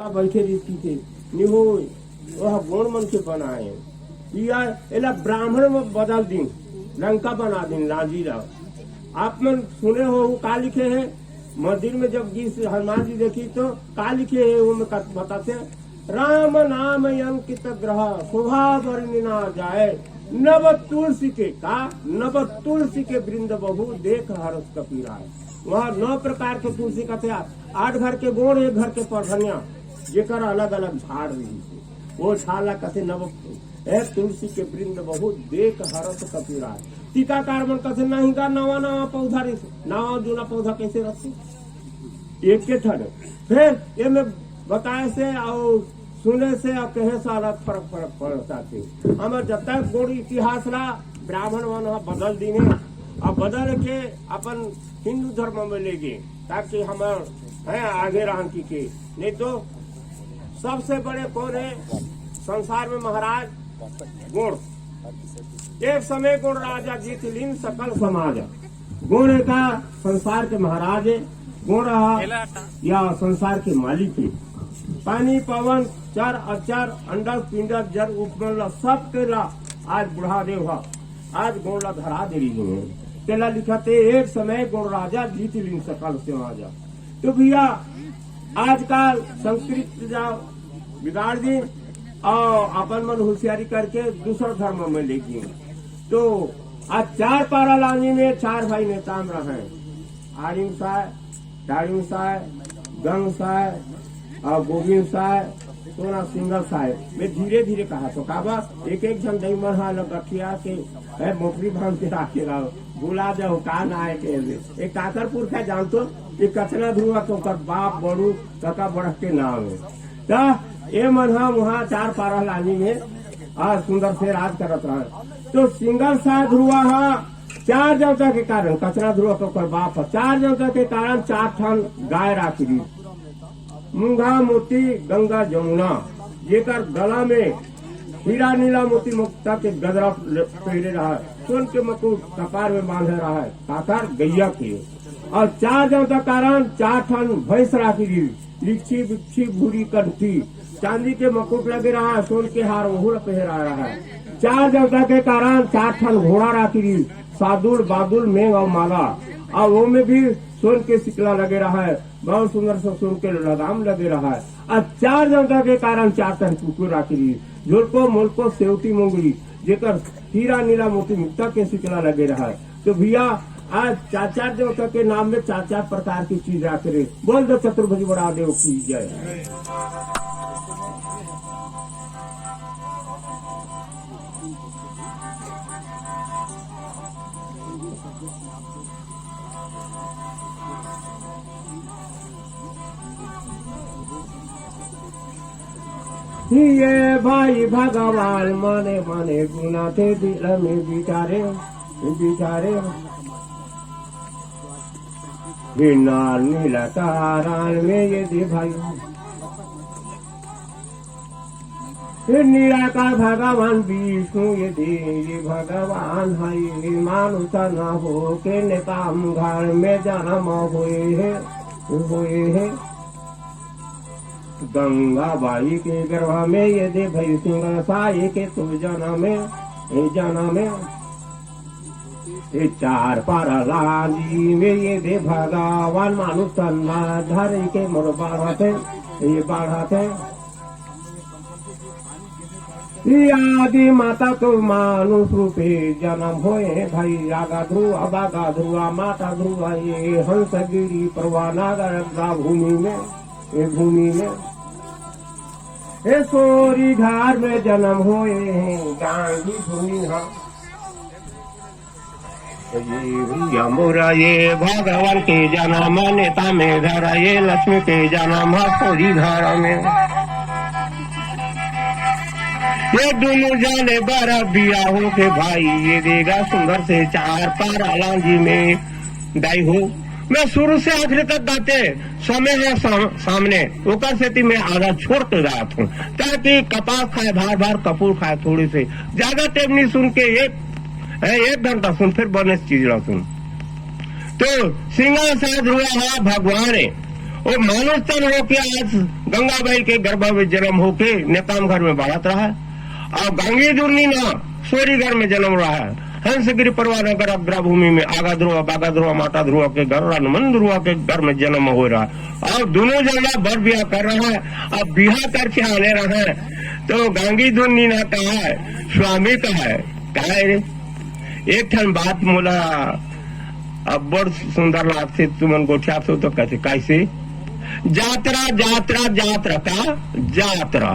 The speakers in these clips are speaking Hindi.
का बैठे रीति थे निहो वह गुण मन के बनाए या एला ब्राह्मण में बदल दी लंका बना दी लाजी ला। आप मन सुने हो का लिखे है मंदिर में जब गीत हनुमान जी देखी तो का लिखे है वो में बताते राम नाम अंकित ग्रह शोभा वर्णि ना जाए नव तुलसी के का नव तुलसी के वृंद बहु देख हरस कपीराय। वहाँ 9 प्रकार के तुलसी का थे 8 घर के गोड़ 1 घर के परधनिया जेकर अलग अलग झाड़ रही वो झाला कथे नव तुलसी के वृंद बहुत देख हरस कपीराय। टीकाकार मन कथे नहीं का नवा नवा पौधा रही नवा जूना पौधा कैसे रखे एक के ठन फिर ये में बताए से और सुने से और कहे से अलग फर्क पड़ता थे। हमारे जब तक गोड़ इतिहास रहा ब्राह्मण वन बदल दीने और बदल के अपन हिंदू धर्म में ले गए ताकि हमारे है आगे रांची के नहीं तो सबसे बड़े कौन है संसार में महाराज गुण। एक समय गुण राजा जीत लीन सकल समाज गुण का संसार के महाराज है गुण रहा या संसार के मालिक है। पानी पवन चर अचर अंडा पिंडा जल उपमल सब के ला आज बुढ़ा देव आज गुण ला धरा दे रही है तेला लिखते एक समय गुण राजा जीत लीन सकल समाज। तो भैया आजकल संस्कृत जाओ बिगाड़ दी और अपन मन होशियारी करके दूसरा धर्म में ले गए। तो आज 4 पारा लानी में 4 भाई नेता रहे आरिम साय डारिम साय गंग साय और गोविंद साय सोना सिंगल साय मैं धीरे धीरे कहा तो काबा एक जन दई मन हा गठिया के मोकरी भांग के राखे रहो बुला जाओ का ना है के एक काकरपुर का जानतो एक कचना ध्रुआ के बाप बड़ू कका बड़क के नाम है ये मन वहाँ 4 पारा लानी में आज सुंदर से राज करत रहे। तो सिंगल सा ध्रुआ 4 जनता के कारण कचरा ध्रुआ के बाप 4 जनता के कारण 4 ठन गाय राखी दी मूंगा मोती गंगा जमुना जेकर गला में हीरा नीला मोती मुक्ता के गजरा पहरे रहा है सोन के मुकुट कपार में बांधे रहा है काकर गैया के और 4 जनता कारण 4 ठन भैंस राखी दी लिच्छी बिच्छी भूरी कंठी चांदी के मुकुट लगे रहा है सोन के हार ओहुल पहरा रहा है। 4 जनता के कारण 4 ठन घोड़ा राखी दी सादुल बादुल मेघ और माला और वो में भी सोन के सिकला लगे रहा है बहुत सुंदर से सोन के लगाम लगे रहा है। और 4 जनता के कारण 4 टन कुकुर राखी दी झुलको मोलको सेवती मोंगली जेकर हीरा नीला मोती मुक्ता के सिकला लगे रहा है। तो भैया आज 4 देवता के नाम में 4 प्रकार की चीज रख रहे बोल दो चतुर्भुज बड़ा देव की जय। ये भाई भगवान मने मने गुना थे दिल में बिचारे बिचारे नाल नीला ताराल में ये दे भाई निराकार भगवान विष्णु ये दे ये भगवान है मानुष न हो के ने काम घर में जन्म हुए है गंगा बाई के गर्भ में ये दे भाई सिंह साई के तू जन्म में ये 4 पारा लाली में ये दे भगवान मानुष धर के मोर बढ़ाते आदि माता तो मानुष रूपे जन्म होए भाई आगा ध्रुआ बागा ध्रुआ माता ध्रुआ ये हंस गिरी परवा नागर भूमि में ये सोरी धार में जन्म होए गांधी भूमि ये मोरा ये भगवान के जन्म नेता में धरा ये लक्ष्मी के जन्म सोरी धारा में ये दोनों जाने बारा बिया हो के भाई ये देगा सुंदर से 4 पारा लांजी में दाई हो। मैं शुरू से आखिर तक गाते समय है सामने ओकर से मैं आधा छोड़ के जात हूँ ताकि कपास खाए भार कपूर खाए थोड़ी से ज्यादा टेप नहीं सुन के 1 घंटा सुन फिर बने चीज सुन। तो सिंगल साध हुआ है भगवान है वो मानुष तन होके आज गंगाबाई के गर्भ में जन्म होके नेताम घर में बढ़त रहा है, और गंगे दुर्नी ना सोरी घर में जन्म रहा है। हंसगिरी परवार नगर अग्रभूमि में आगा ध्रुव बागा ध्रुव माता ध्रुव के घर हनुमान ध्रुव के घर में जन्म हो रहा है, और दोनों जगह बर ब्याह कर रहा है। अब ब्याह करके आने रहा है तो गंगी दुर्नी ना कहा है, स्वामी कहा है रे एक ठन बात मोला अब बड़ सुंदर लागते तुमन गोठिया तो कहते कैसे जात्रा जात्रा जात्रा का जात्रा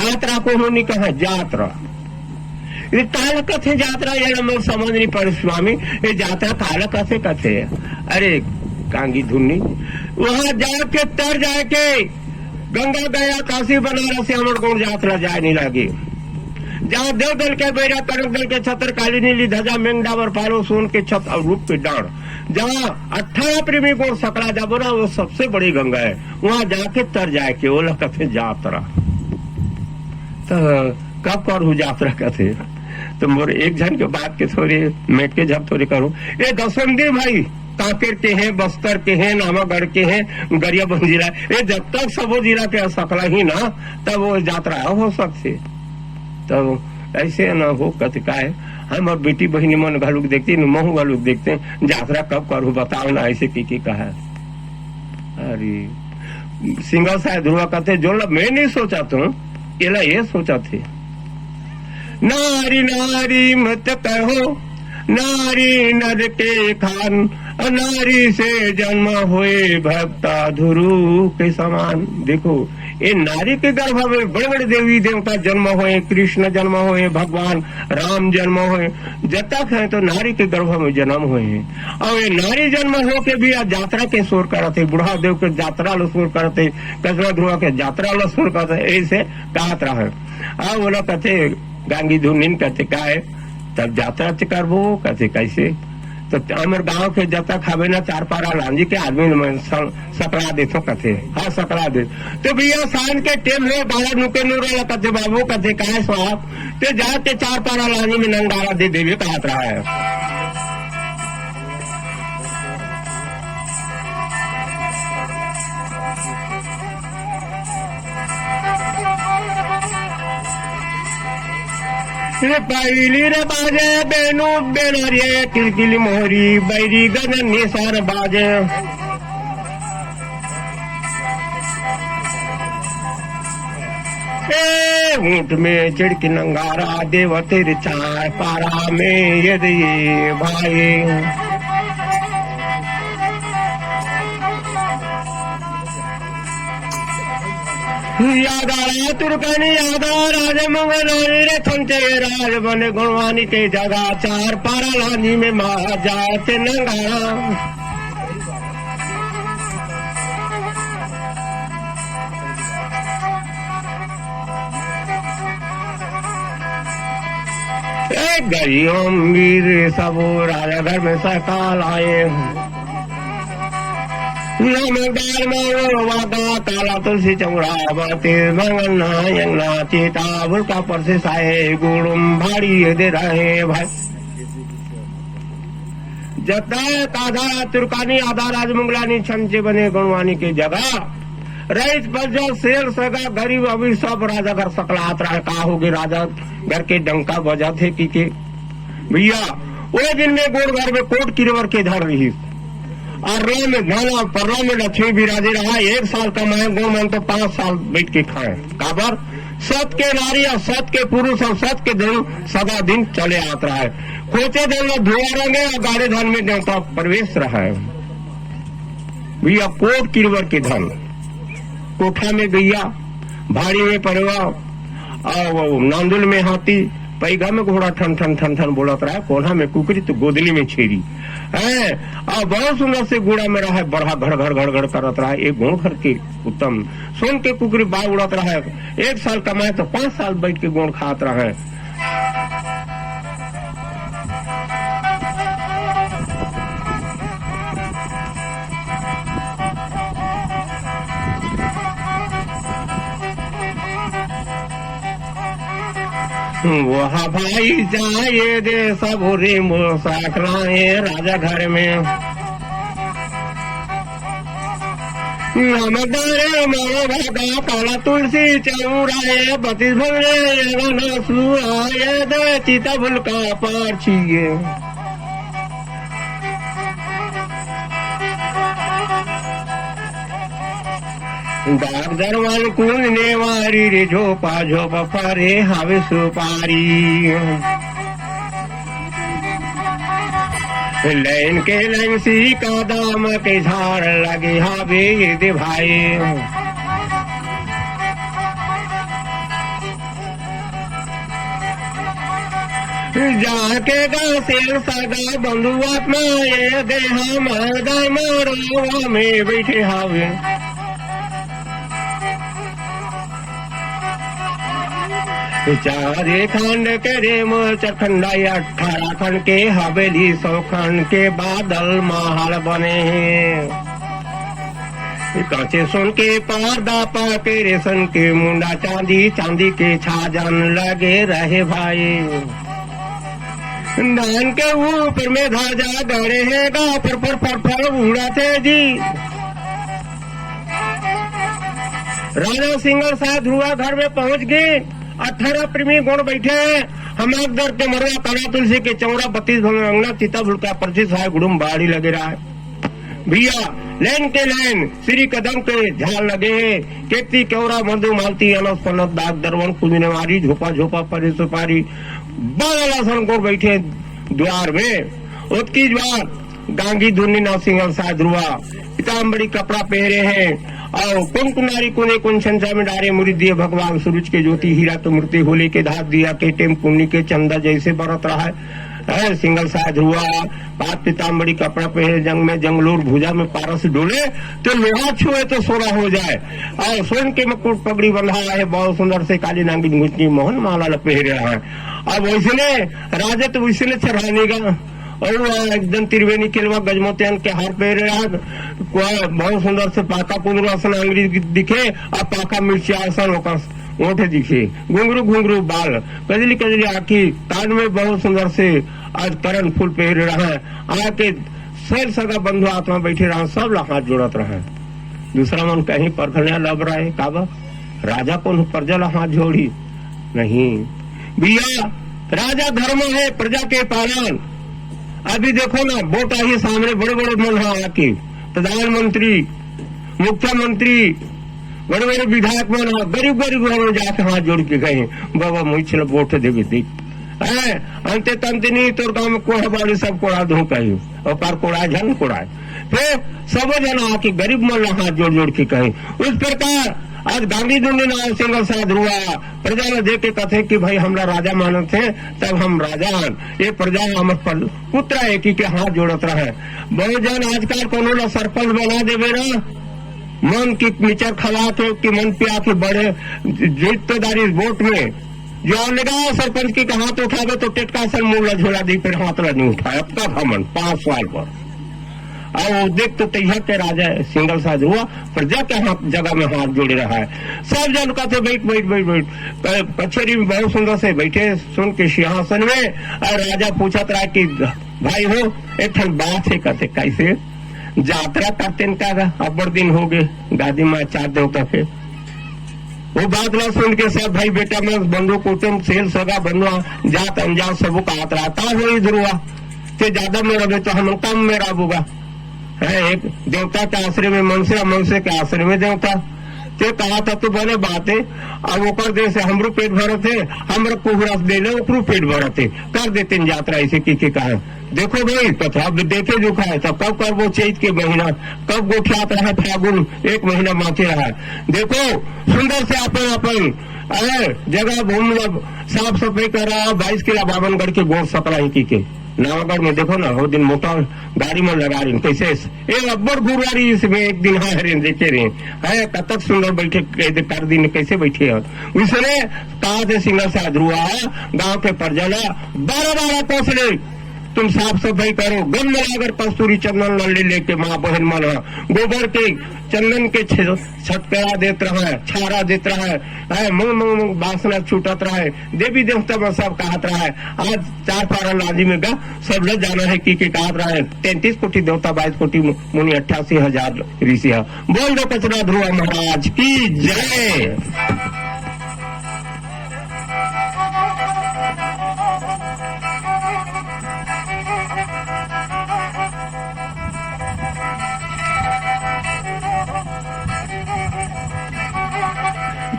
आत्रा को होनी कहा जात्रा ये काल कथे यात्रा ये मैं समझ नहीं पड़े स्वामी, ये यात्रा काल कथे कथे। अरे कांगी धुनी वहां जाके तर जाके गंगा गया काशी बनारस से अमर गौड़ यात्रा जाए नहीं लगी, जहाँ देव दल के बेरा कनक दल के छतर काली नीली ध्वजा मेंगडावर पारो सोन के छत और रूप के डांड, जहाँ 18 प्रेमी गौड़ सकड़ा जाबोरा वो सबसे बड़ी गंगा है, वहां जाके तर जाए के वो कथे यात्रा। तो कब करू यात्रा कथे तो मोर एक जन के बात के थोड़ी मेट के जब थोड़ी करूं। ये दसवंदी भाई कांकेर के हैं, बस्तर के हैं, नामागढ़ के हैं, गरियाबंद जिला, ये जब तक सबो जिला के सकला ही ना तब वो यात्रा हो सकती। तब ऐसे न हो कथ का है हम और बेटी बहनी मन घालुक देखते महू घालुक देखते यात्रा कब करूँ बताओ ना ऐसे की कहा। अरे सिंगल साहब ध्रुवा कहते जो मैं नहीं सोचा तो ये सोचा थे नारी नारी मत कहो नारी नर के खान, नारी से जन्म हुए भक्ता ध्रुव के समान। देखो ये नारी के गर्भ में बड़े बड़े देवी देवता जन्म हुए, कृष्ण जन्म हुए, भगवान राम जन्म हुए, जब तक है तो नारी के गर्भ में जन्म हुए हैं। और ये नारी जन्म हो के भी आज यात्रा के शोर करते, बुढ़ा देव के यात्रा लो शोर करते, कसरा ध्रुवा के यात्रा लो शोर करते, ऐसे कहत रहा है। अब बोला कहते गांगी धुनिन कहते का है तब यात्रा करबो कहते कैसे तो हमारे गाँव के जब तक खावे ना 4 पारा लांजी के आदमी सकड़ा देते कहते हाँ सकड़ा दे तो भैया शान के टेम हो बाड़ा नुके नुरा कहते बाबू कहते कहा स्वाब तो जाके 4 पारा लांजी में नंगारा दे देवे कहत रहा है। पहली रे बाजे बेनू बेनारिये किलकिली मोहरी बैरी गगन निसार बाजे। ऊंट में चिड़की नंगारा देवतिर चार पारा में यदि भाई यादा तुर्कनी यादा राज मंगनानी रे खंचे राज बने गुणवानी के जगह 4 पारा लानी में मार जाते नंगारा। गरियों वीर सब राजा घर में सकाल आए, नमदार मारो वादा काला तुलसी चौरा बाते मंगना यंगना चेता बुलका पर से साए गुड़ुम भारी दे रहे भाई। जता काधा तुर्कानी आधा राजमंगलानी छंचे बने गुणवानी के जगह रईस बजो शेर सगा गरीब अभी सब राजा घर सकलात रहा कहा होगे राजा घर के डंका बजा थे कि के भैया वो दिन में गोड़ घर में कोट किरवर के धर रही और में गाना पर्रा में लक्ष्मी विराजे रहा। 1 साल कमाए गो मन तो 5 साल बैठ के खाए काबर सत के नारी और सत के पुरुष और सत के दिन सदा दिन चले आत रहा है। खोचे दिन में धुआ रंगे और गाड़े धन में देवता प्रवेश रहा है। भैया कोट किरवर के धन कोठा में गैया भाड़ी में परवा और नांदुल में हाथी पैगा में घोड़ा ठन ठन ठन ठन बोलत रहा है, कोल्हा में कुकरी तो गोदली में छेरी है और बहुत सुंदर से गुड़ा में रहा है बड़ा घर घर घर घर करत रहा है। एक गुण घर के उत्तम सोन के कुकरी बाग उड़त रहा है। 1 साल कमाए तो 5 साल बैठ के गुण खात रहा है। वहा भाई जाए दे सब रे मोसाखलाए राजा घर में नमदारे मारो भागा काला तुलसी चौराए बत्तीस भंगे सुहाए दे चिता भुलका पार छिए दाग दरवान कुल नेवारी रे झोपा झोपा फारे हावे सुपारी लैन के लाइन सी का दाम के झाड़ लगे हावे ये दे भाई जाके गा शेर सगा बंधु आत्मा ये दे हम मारो में बैठे हावे चारे खंड के रेम चरखंडा 18 खंड के हवेली 100 खंड के बादल महल बने हैं कांचे सुन के पर्दा पाके रेशम के मुंडा चांदी चांदी के छाजन लगे रहे भाई धान के ऊपर में ध्वजा गड़े हैं गा पर उड़ा थे जी राजा सिंगर साथ हुआ घर में पहुंच गए 18 प्रेमी गुण बैठे हैं हम दर के मरवा काला तुलसी के चौरा 32 भंगा चिता भुलका 25 है गुड़ुम बाड़ी लगे रहा है भैया लैन के लैन श्री कदम के झाल लगे है केती क्योरा मधु मालती अनस पनत दाग दरवन कुमिने मारी झोपा झोपा परे सुपारी बाला सन को बैठे द्वार में उसकी ज्वार गांगी धुनी नौ सिंगल सा ध्रुवा पीताम्बरी कपड़ा पहरे हैं और कुन कुनारी कुने कुन संचा में डारे मुरी दिए भगवान सूरज के ज्योति हीरा तो मूर्ति होली के धात दिया के टेम पुण्य के चंदा जैसे बरत रहा है सिंगल साथ हुआ पात पीताम्बरी कपड़ा पहने जंग में जंगलोर भुजा में पारस डोले तो लोहा छुए तो सोना हो जाए और स्वर्ण के मुकुट पगड़ी बंधा है बहुत सुंदर से काली नांगी घुटनी मोहन माला लपेह रहा है अब वैसने राजा तो वैसने चढ़ाने का और एकदम त्रिवेणी केलवा गजमोतियन के हार पे रहा बहुत सुंदर से पाका कुंदरासन अंग्रेज दिखे और पाका मिर्चियासन ओठे दिखे घुंगरू घुंगरू बाल कजली कजली आखी कान में बहुत सुंदर से आज करण फूल पहन रहा है आके सैर सगा बंधु आत्मा बैठे रहा सब हाथ जोड़त रहा दूसरा मन कहीं परखने लब रहा है काबा राजा को प्रजा हाथ जोड़ी नहीं भैया राजा धर्म है प्रजा के पालन अभी देखो ना वोट आई सामने बड़े बड़े मन आके प्रधानमंत्री मुख्यमंत्री बड़े बड़े विधायक मन गरीब गरीब जाके हाथ जोड़ के गए बाबा मुझे वोट देवे देख अंते तंते नहीं तोर गाँव में कोड़ा बाड़ी सब कोड़ा दो कही और पार कोड़ा जन कोड़ा फिर सब जना आके गरीब मन हाथ जोड़ जोड़ के कहे उस प्रकार आज गांधी दुंडी नाम सिंगल साध हुआ प्रजा ने देख के कथे कि भाई हमरा राजा मानत है तब हम राजा ये प्रजा हम पुत्र है कि हाथ जोड़त रहे बहुत जन आजकल कोनो ना सरपंच बना देवे ना मन की मिचर खला के कि मन पिया के बड़े जिम्मेदारी वोट में जो लगा सरपंच की हाथ उठावे तो टेटका सन मुंह झोला दी फिर हाथ नहीं उठाया अब तक हमन 5 साल पर और देख तो तैया के राजा सिंगल साध हुआ प्रजा के हाथ जगह में हाथ जोड़े रहा है सब जन कहते बैठ बैठ बैठ बैठ पछेरी में बहुत सुंदर से बैठे सुन के सिंहासन में और राजा पूछत रहा कि भाई हो एक बात है कहते कैसे यात्रा करते का अब्बड़ दिन हो गए गादी में 4 देवता के वो बात ना सुन के सब भाई बेटा में बंधु कुटुम्ब सेल सगा बंधुआ जात अनजात सबको का हाथ रहता है इधर हुआ ते ज्यादा में रहे तो हम कम में रहूंगा है एक देवता के आश्रय में मनसे के आश्रय में देवता ते कहा था तो बने बातें अब ऊपर दे से हमरो पेट भरत है हमरो कुहरस दे ले ओकरो पेट भरत है कर देते यात्रा ऐसे की कहा देखो भाई पता अब देखे जो है तब कब कर वो चैत के महीना कब गोठियात रहा फागुन 1 महीना माथे रहा देखो सुंदर से अपन अपन जगह घूम साफ सफाई कर रहा 22 किला बाबनगढ़ के गोड़ सकला ही की नवागढ़ में देखो ना वो दिन मोटा गाड़ी में लगा रही कैसे एक अब्बड़ गुरुवारी इसमें एक दिन है देखे रहे है कतक सुंदर बैठे कर दिन कैसे बैठे उसने कहा थे सिंगर से अधरुआ गाँव के परजला 12 कोसले तुम साफ सफाई करो। गम मिलाकर कस्तूरी चंदन लल्ली लेके माँ बहन मन गोबर के चंदन के छटकरा देत रहा, छारा देत रहा, मुंग बासना छूटत रहा, देवी देवता में सब कहत रहा है। आज 4 पारा लाजी में गा सब लोग जाना है की कहत रहा है। 33 कोटि देवता, 22 कोटि मुनि, 88,000 ऋषि है। बोल दो कचरा ध्रुव महाराज की जय।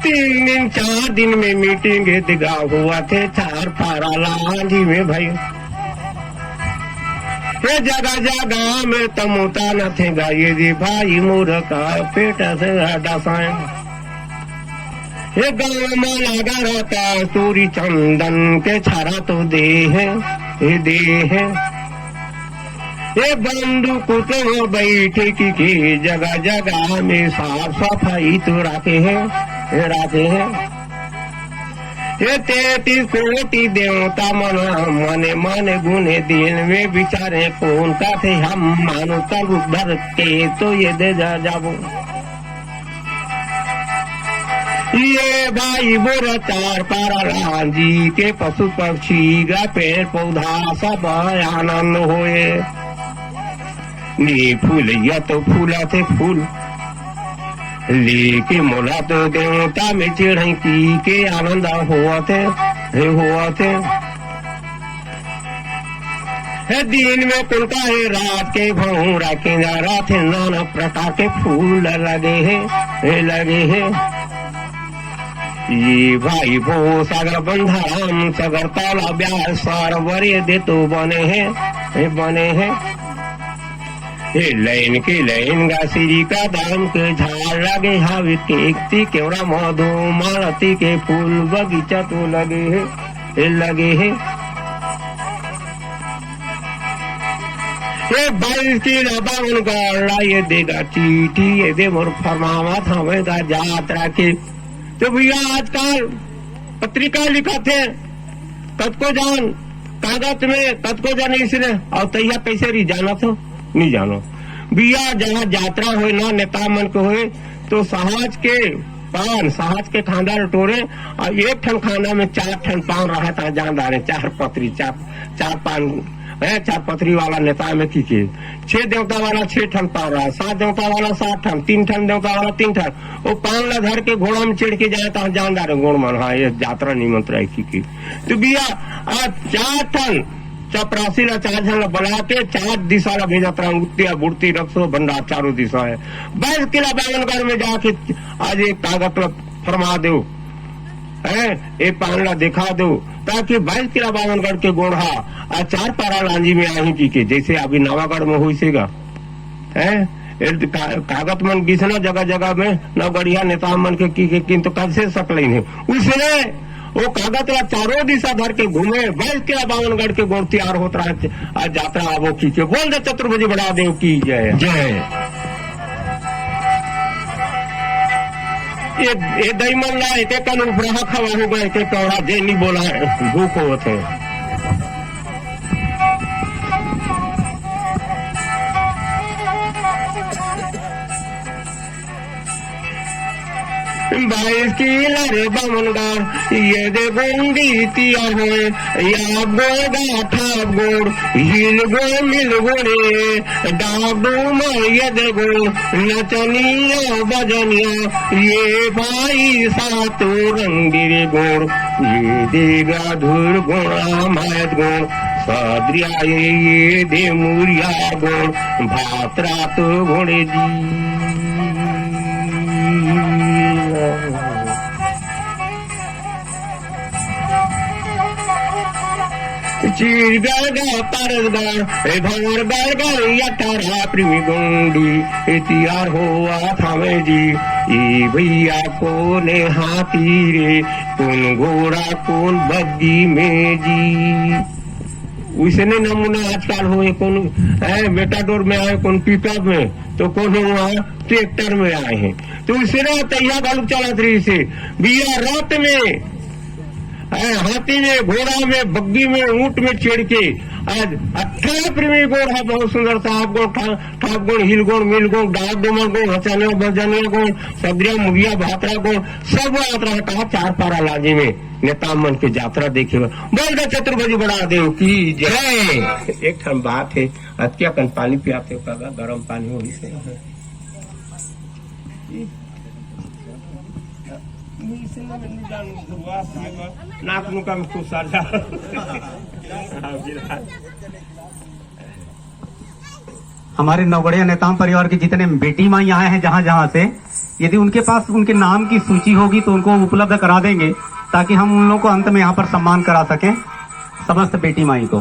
तीन दिन 4 दिन में मीटिंग दिगा हुआ थे 4 पारा लांजी में भाई। ये जगह जगह में तमोता न थे गाये दे भाई मोर का पेट से डसाए। ये गाँव में लगा रहता कस्तूरी चंदन के छारा तो दे है। ये बंदूक तो बैठे की जगह जगह में साफ सफाई तो रखे हैं। ये 33 कोटि देवता मने मने गुने दिन में बिचारे कौन का थे हम मानो का रूप धर के तो ये दे जाबो। ये भाई बोरा 4 पारा लांजी के पशु पक्षी का पेड़ पौधा सब आनंद होए। नी फूल या तो फूला थे फूल लेके मोला तो देवता में चिढ़ई की के आनंद हुआ थे। दिन में कुलका है रात के भौरा के रात है नाना प्रकार के फूल लगे हैं। ये भाई वो सागर बंधाराम सगर ताला ब्याह सारवरे दे तो बने हैं। ये लाइन के लाइन गासिरी का दाम के झाड़ लगे हावी टेकती केवड़ा मधु मालती के फूल बगीचा तो लगे हैं। ये 22 की बावन गौड़ा ये देगा चीटी ये दे मोर फरमावा थामेगा यात्रा के। तो भैया आजकल पत्रिका लिखा थे कतको जान कागज में कतको जान इसने और तैया कैसे रही जाना तो नहीं जानो बिया जहाँ यात्रा हुए ना नेता मन को हुए तो सहज के खाना टोरे और 1 ठन खाना में 4 ठन पान रहा था जानदार 4 पत्री 4 पान 4 पत्री वाला नेता में की 6 देवता वाला 6 ठन पान रहा, 7 देवता वाला 7 ठन, 3 ठन देवता वाला 3 ठन। वो पान ला धर के घोड़ा में चिड़ के जाता जानदार गुण मन। हाँ ये यात्रा निमंत्रण की तो बिया आज 4 ठन चपरासी ला 4 जन बना के 4 दिशा ला भेजा उत्तिया बुड़ती रक्सो भंडार 4 दिशा है। 22 किला बागनगढ़ में जाके आज एक कागज फरमा दो एक पान ला दिखा दो ताकि 22 किला बागनगढ़ के गोढ़ा आज 4 पारा लांजी में आई की जैसे अभी नवागढ़ में हुई सेगा कागज मन घिसना जगह जगह में नवगढ़िया नेता मन के किंतु कैसे सकल है उसने वो कागज ला 4 दिशा धर के घूमे 22 किला बागनगढ़ के गोड़ तैयार होता है आज यात्रा आवो की के बोल दे चतुर्भुज बड़ा देव की जय जय। ये दैमन ला एक कन उपरा खवा हो गए के कौड़ा जे नहीं बोला भूख होते बाईस की लरे बामनगढ़ ये दे गोंदी तिया हो या गोड़ा ठाप गोड़ हिल गो मिल गोड़े डाबू में ये दे गोड़ नचनिया बजनिया ये भाई सातों रंगीरे गोड़ ये देगा धुर गोड़ा मैद गोड़ सदरिया ये दे मुरिया गोड़ भात्रा तो घोड़े जी चीर गड़ परसगढ़ भंवर गड़ अठारह प्रेमी गोंडी तैयार हुआ थावे जी ये भैया कौन हाथी रे कौन घोड़ा कौन बग्गी में जी उसने नमूना आजकल हुए कौन मेटाडोर में आए कौन पिकअप में तो कौन वहाँ ट्रैक्टर में आए हैं तो उसने तैयार गलत चलत रही से बिया रात में हाथी में घोड़ा में बग्गी में ऊंट में चढ़ के आज 18 प्रेमी गुण है, बहुत सुंदर साहब गुण, ठाप गुण, हिल गुण, मिल गुण, डाक डुमर गुण, हचनिया बजनिया गुण, सदरिया मुगिया भातरा गुण, सब यात्रा है। कहा 4 पारा लाजी में नेता मन की यात्रा देखे बोल दे चतुर्भुज बड़ा देव की जय। एक ठन बात है, अतिया कन पानी पियाते हो कागा, गर्म पानी हो इसे नाक मुका में खूब सारा हमारे नवगढ़िया नेताम परिवार के जितने बेटी माई आए हैं जहाँ जहाँ से, यदि उनके पास उनके नाम की सूची होगी तो उनको उपलब्ध करा देंगे, ताकि हम उन लोगों को अंत में यहाँ पर सम्मान करा सकें समस्त बेटी माई को।